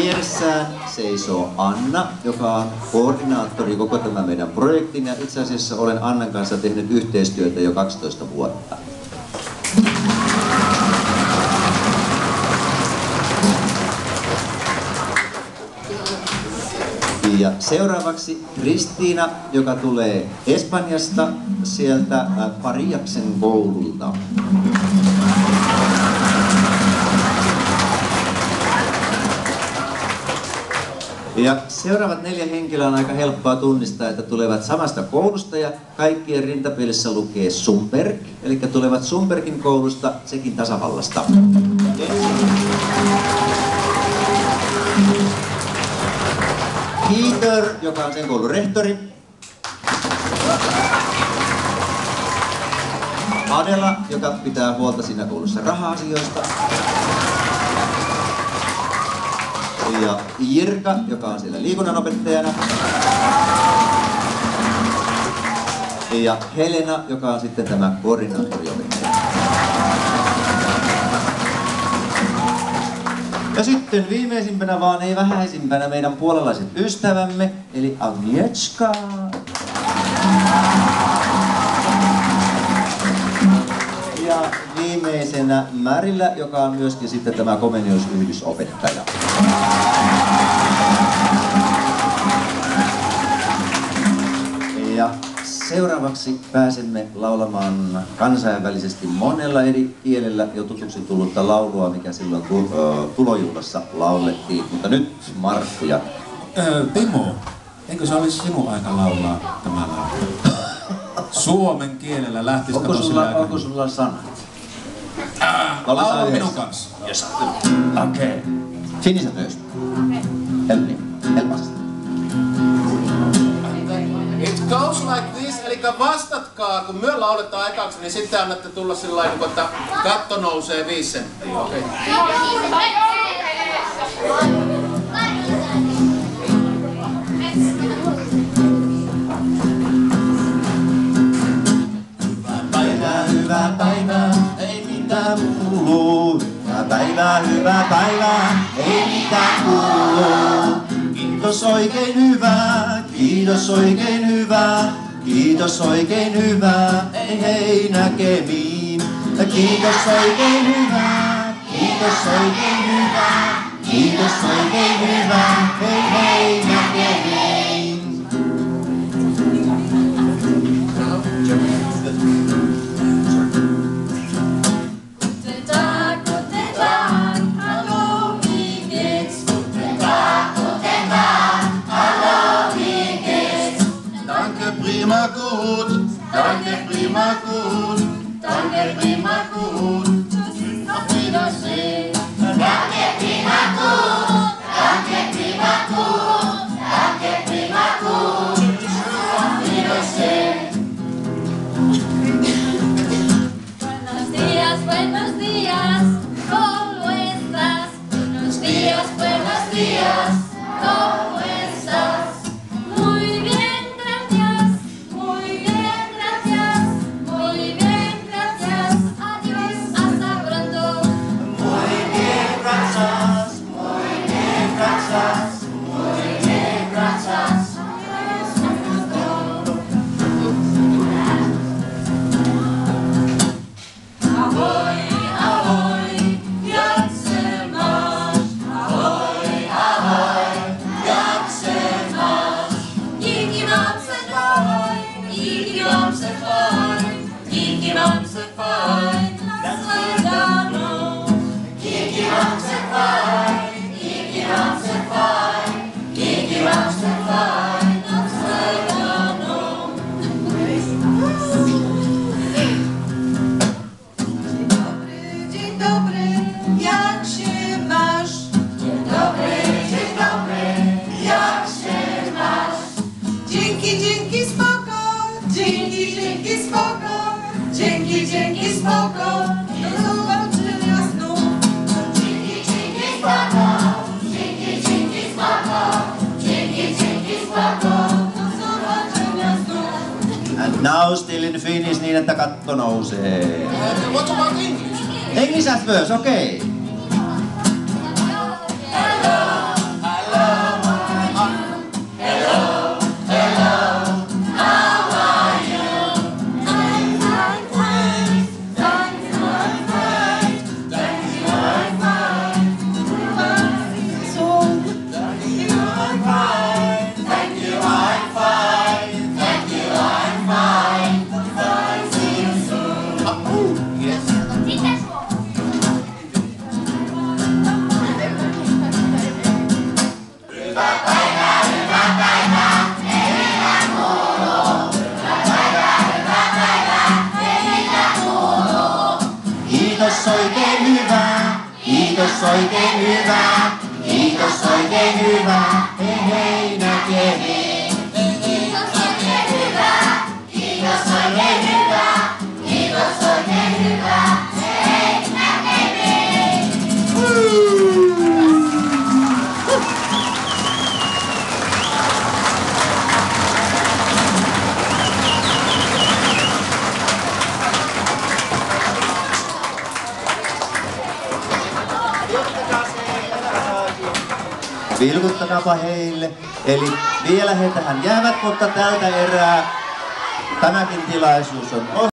vieressään seisoo Anna, joka on koordinaattori koko tämän meidän projektin, ja itse asiassa olen Annan kanssa tehnyt yhteistyötä jo 12 vuotta. Ja seuraavaksi Kristiina, joka tulee Espanjasta sieltä Pariaksen koululta. Ja seuraavat 4 henkilöä on aika helppoa tunnistaa, että tulevat samasta koulusta ja kaikkien rintapielissä lukee Sundberg, eli tulevat Sundbergin koulusta, Tšekin tasavallasta. Peter, joka on sen koulun rehtori. Adela, joka pitää huolta siinä koulussa raha-asioista. Ja Jirka, joka on siellä liikunnanopettajana. Ja Helena, joka on sitten tämä koordinaattoriopettaja. Ja sitten viimeisimpänä, vaan ei vähäisimpänä, meidän puolalaiset ystävämme, eli Agnieszka. Ja viimeisenä Märillä, joka on myöskin sitten tämä Comenius-yhdysopettaja. Ja seuraavaksi pääsemme laulamaan kansainvälisesti monella eri kielellä jo tutuksi tullutta laulua, mikä silloin tulojuhlassa laulettiin. Mutta nyt Markku jatkaa. Timo, eikö se olisi sinun aika laulaa tämä laulu? Suomen kielellä lähtisi. Onko sulla sanat? Laula minun kanssa. Yes. Okei. Finnish first. Help us. It goes like this, eli vastatkaa, kun myö lauletaan ekaksi, niin sitten annatte tulla sillä lailla, että katto nousee 5 senttiä. Okay. Hyvää päivää, ei mitään kuuluu. Hyvää päivää, ei mitään kuuluu. Kiitos oikein hyvää, kiitos oikein hyvää, kiitos oikein hyvää, ei hei näkemiin. Kiitos oikein hyvää, kiitos oikein hyvää, kiitos oikein hyvää, ei hei näkemiin. Danke prima gut, danke prima gut, auf Wiedersehen. Danke prima gut, danke prima gut, danke prima gut, auf Wiedersehen. Buenos días, ¿cómo estás? Buenos días, ¿cómo estás? Muy bien, gracias, muy bien, gracias, muy bien, gracias. Adiós, hasta pronto. Muy bien, gracias, muy bien, gracias, muy bien, gracias. Ahoy, ahoy, jak se máš? Ahoy, ahoy, jak se máš? Díky mám se fajn, díky mám se fajn, díky mám se fajn, nashledanou. Díky mám se fajn, díky mám se fajn, díky mám se fajn, nashledanou. Dzień dobry, jak się masz? Dzień dobry, jak się masz? Dzięki, spoko, dzięki, spoko, dzięki, spoko, do zobaczenia znów. Dzięki, spoko, dzięki, spoko, dzięki, spoko, do zobaczenia znów. And now still in Finnish niin, että katto nousee. What about English? English at first, okay. Hello, Kiitos oikein hyvä, kiitos oikein hyvä, hei hei näkemiin. Kiitos oikein hyvä, kiitos oikein hyvä, kiitos oikein hyvä, hei näkemiin. Vilkuttakaapa heille. Eli vielä he tähän jäävät, mutta tältä erää tämäkin tilaisuus on ohi.